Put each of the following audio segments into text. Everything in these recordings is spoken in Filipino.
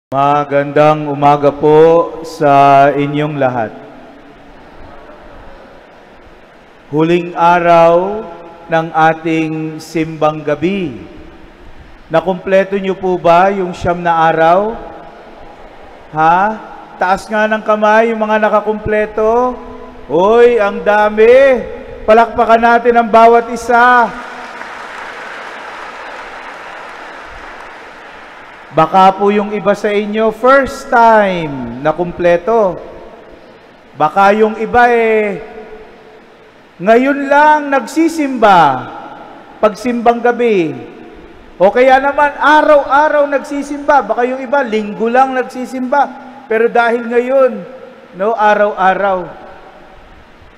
Magandang umaga po sa inyong lahat. Huling araw ng ating simbang gabi. Nakumpleto niyo po ba yung 9 na araw? Ha? Taas nga ng kamay yung mga nakakumpleto. Hoy, ang dami! Palakpakan natin ang bawat isa. Baka po yung iba sa inyo, first time na kumpleto. Baka yung iba ngayon lang nagsisimba, pagsimbang gabi. O kaya naman, araw-araw nagsisimba. Baka yung iba, linggo lang nagsisimba. Pero dahil ngayon, araw-araw.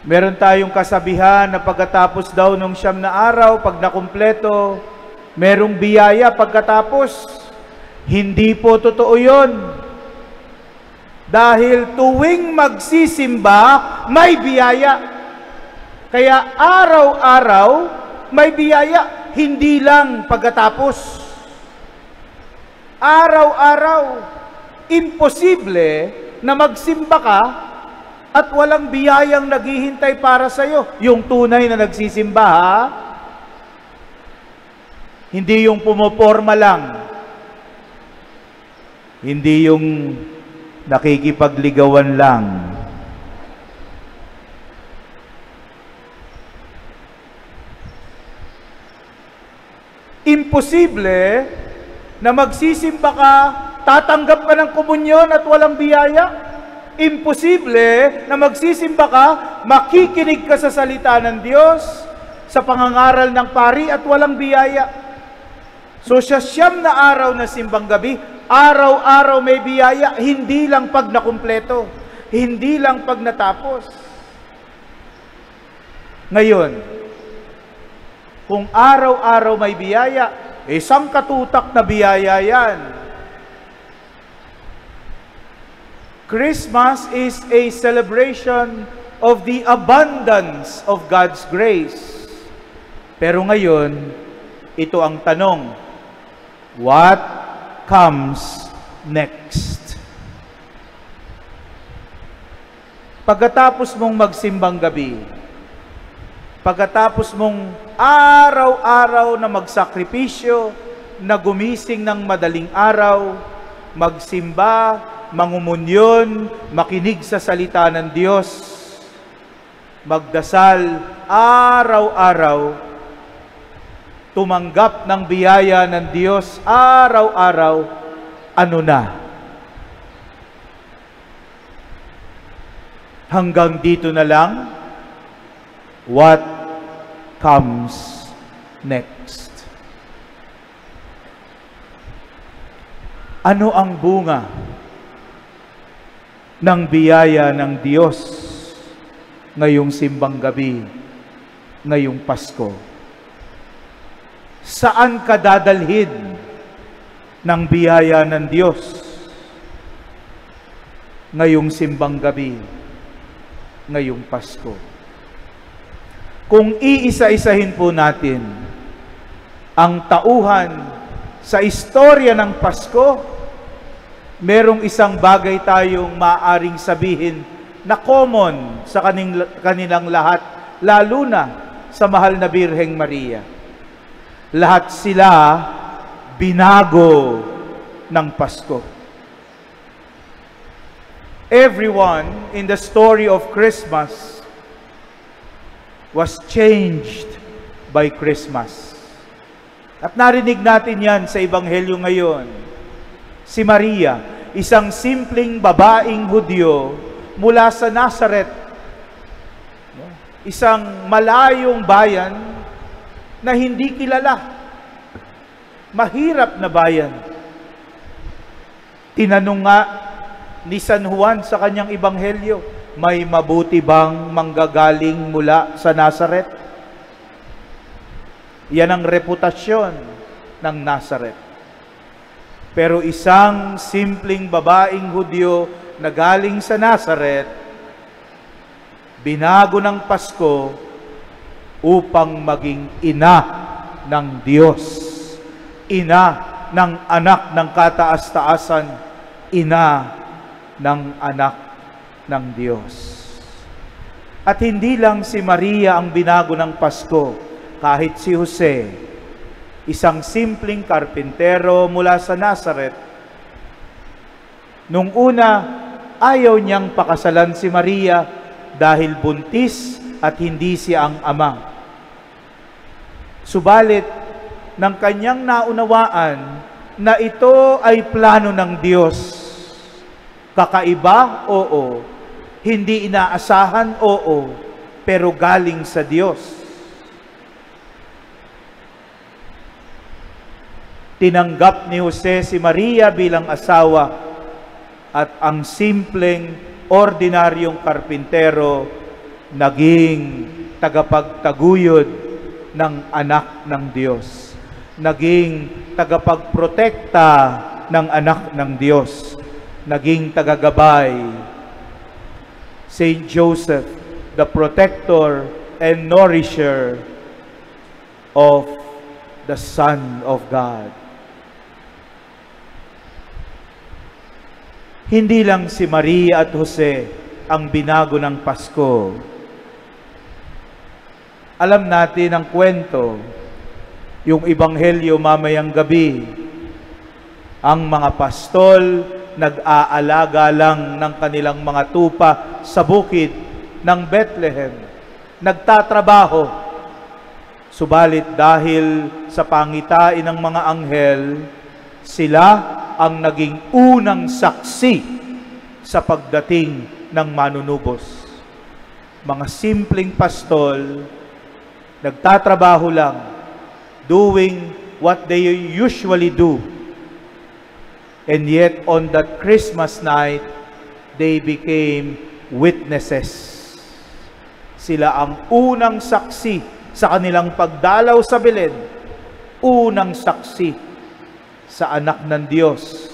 Meron tayong kasabihan na pagkatapos daw nung 9 na araw, pag nakumpleto, merong biyaya pagkatapos. Hindi po totoo yun. Dahil tuwing magsisimba, may biyaya. Kaya araw-araw, may biyaya. Hindi lang pagkatapos. Araw-araw, imposible na magsimba ka at walang biyayang naghihintay para sa'yo. Yung tunay na nagsisimba, ha? Hindi yung pumoporma lang. Hindi yung nakikipagligawan lang. Imposible na magsisimba ka, tatanggap ka ng komunyon at walang biyaya. Imposible na magsisimba ka, makikinig ka sa salita ng Diyos, sa pangangaral ng pari at walang biyaya. So sa 9 na araw na simbang gabi, araw-araw may biyaya, hindi lang pag nakumpleto, hindi lang pag natapos. Ngayon, kung araw-araw may biyaya, isang katutak na biyaya yan. Christmas is a celebration of the abundance of God's grace. Pero ngayon, ito ang tanong, what comes next? Pagkatapos mong magsimbang gabi, pagkatapos mong araw-araw na magsakripisyo, na gumising ng madaling araw, magsimba, mangumunyon, makinig sa salita ng Diyos, magdasal araw-araw, tumanggap ng biyaya ng Diyos araw-araw, ano na? Hanggang dito na lang? What comes next? Ano ang bunga ng biyaya ng Diyos ngayong simbang gabi, ngayong Pasko? Saan ka dadalhin ng biyaya ng Diyos ngayong simbang gabi, ngayong Pasko? Kung iisa-isahin po natin ang tauhan sa istorya ng Pasko, merong isang bagay tayong maaaring sabihin na common sa kanilang lahat, lalo na sa mahal na Birheng Maria. Lahat sila binago ng Pasko. Everyone in the story of Christmas was changed by Christmas. At narinig natin yan sa Ebanghelyo ngayon. Si Maria, isang simpleng babaeng Hudyo mula sa Nazaret, isang malayong bayan na hindi kilala. Mahirap na bayan. Tinanong nga ni San Juan sa kanyang ebanghelyo, may mabuti bang manggagaling mula sa Nazaret? Yan ang reputasyon ng Nazaret. Pero isang simpleng babaeng Hudyo na galing sa Nazaret, binago ng Pasko upang maging ina ng Diyos, ina ng anak ng kataas-taasan, ina ng anak ng Diyos. At hindi lang si Maria ang binago ng Pasko, kahit si Jose, isang simpleng karpintero mula sa Nazaret. Nung una, ayaw niyang pakasalan si Maria dahil buntis at hindi siya ang ama. Subalit, nang kanyang naunawaan na ito ay plano ng Diyos, kakaiba, oo. Hindi inaasahan, oo. Pero galing sa Diyos. Tinanggap ni Jose si Maria bilang asawa at ang simpleng, ordinaryong karpintero naging tagapagtaguyod ng anak ng Diyos. Naging tagapagprotekta ng anak ng Diyos. Naging tagagabay. Saint Joseph, the protector and nourisher of the Son of God. Hindi lang si Maria at Jose ang binago ng Pasko. Alam natin ang kwento, yung ebanghelyo mamayang gabi, ang mga pastol nag-aalaga lang ng kanilang mga tupa sa bukid ng Bethlehem. Nagtatrabaho. Subalit dahil sa pangitain ng mga anghel, sila ang naging unang saksi sa pagdating ng manunubos. Mga simpleng pastol, nagtatrabaho lang, doing what they usually do. And yet, on that Christmas night, they became witnesses. Sila ang unang saksi sa kanilang pagdalaw sa Belen, unang saksi sa anak ng Diyos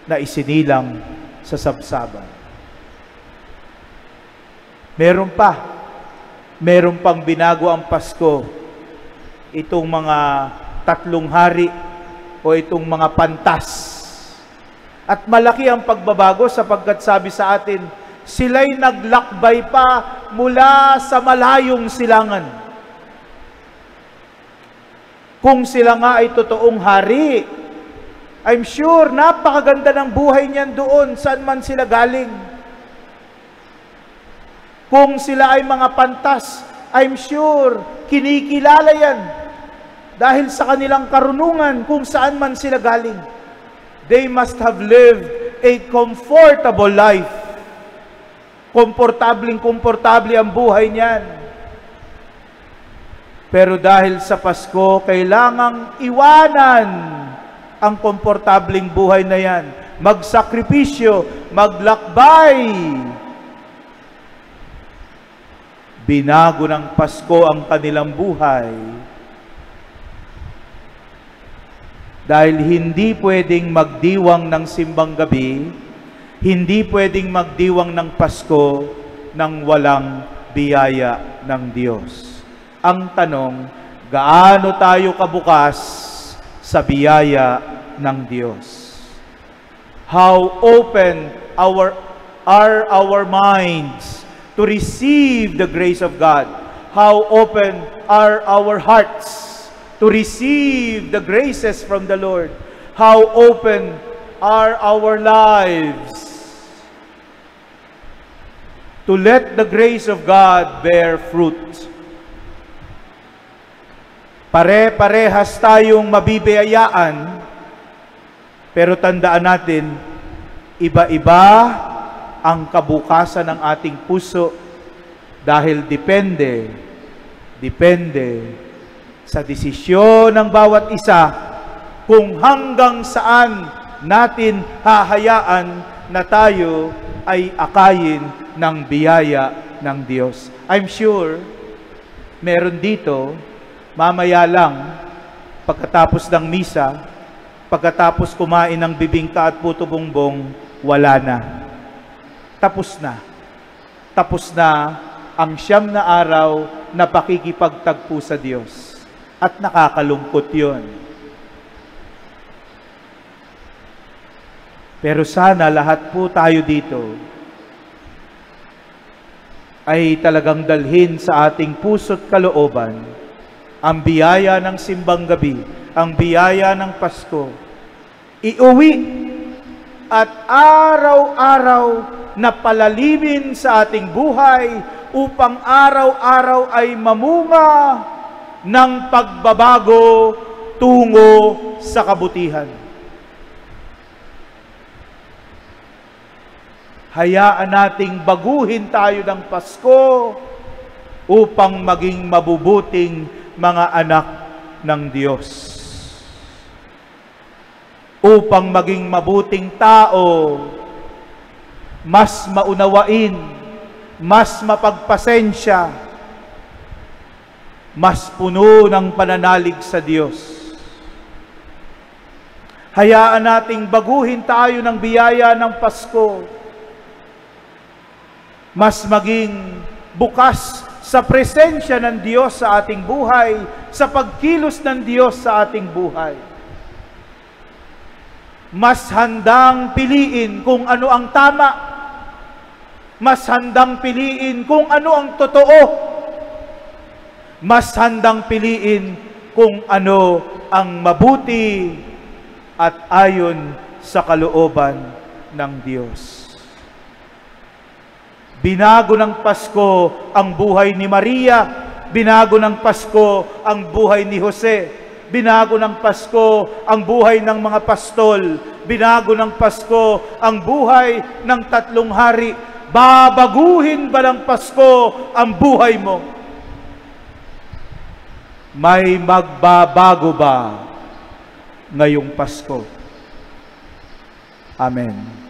na isinilang sa sabsaban. Meron pang binago ang Pasko. Itong mga 3 hari o itong mga pantas. At malaki ang pagbabago sapagkat sabi sa atin, sila'y naglakbay pa mula sa malayong silangan. Kung sila nga ay totoong hari, I'm sure napakaganda ng buhay niyan doon saan man sila galing. Kung sila ay mga pantas, I'm sure kinikilala yan dahil sa kanilang karunungan kung saan man sila galing. They must have lived a comfortable life. Komportable ang buhay niyan. Pero dahil sa Pasko, kailangang iwanan ang komportabling buhay na yan. Magsakripisyo, maglakbay. Binago ng Pasko ang kanilang buhay. Dahil hindi pwedeng magdiwang ng simbang gabi, hindi pwedeng magdiwang ng Pasko nang walang biyaya ng Diyos. Ang tanong, gaano tayo kabukas sa biyaya ng Diyos? How open are our minds to receive the grace of God? How open are our hearts to receive the graces from the Lord? How open are our lives to let the grace of God bear fruit? Pare-parehas tayong mabibiyayaan, pero tandaan natin, iba-iba ang kabukasan ng ating puso dahil depende sa desisyon ng bawat isa kung hanggang saan natin hahayaan na tayo ay akayin ng biyaya ng Diyos. I'm sure meron dito, mamaya lang, pagkatapos ng misa, pagkatapos kumain ng bibingka at puto bongbong, wala na. Tapos na. Tapos na ang 9 na araw na pakikipagtagpo sa Diyos. At nakakalungkot yun. Pero sana lahat po tayo dito ay talagang dalhin sa ating puso't kalooban ang biyaya ng simbang gabi, ang biyaya ng Pasko. Iuwi at araw-araw na palalimin sa ating buhay upang araw-araw ay mamunga ng pagbabago tungo sa kabutihan. Hayaan nating baguhin tayo ng Pasko upang maging mabubuting mga anak ng Diyos. Upang maging mabuting tao, mas maunawain, mas mapagpasensya, mas puno ng pananalig sa Diyos. Hayaan nating baguhin tayo ng biyaya ng Pasko, mas maging bukas sa presensya ng Diyos sa ating buhay, sa pagkilos ng Diyos sa ating buhay. Mas handang piliin kung ano ang tama, mas handang piliin kung ano ang totoo, mas handang piliin kung ano ang mabuti at ayon sa kalooban ng Diyos. Binago ng Pasko ang buhay ni Maria, binago ng Pasko ang buhay ni Jose, binago ng Pasko ang buhay ng mga pastol, binago ng Pasko ang buhay ng 3 hari. Babaguhin ba ng Pasko ang buhay mo? May magbabago ba ngayong Pasko? Amen.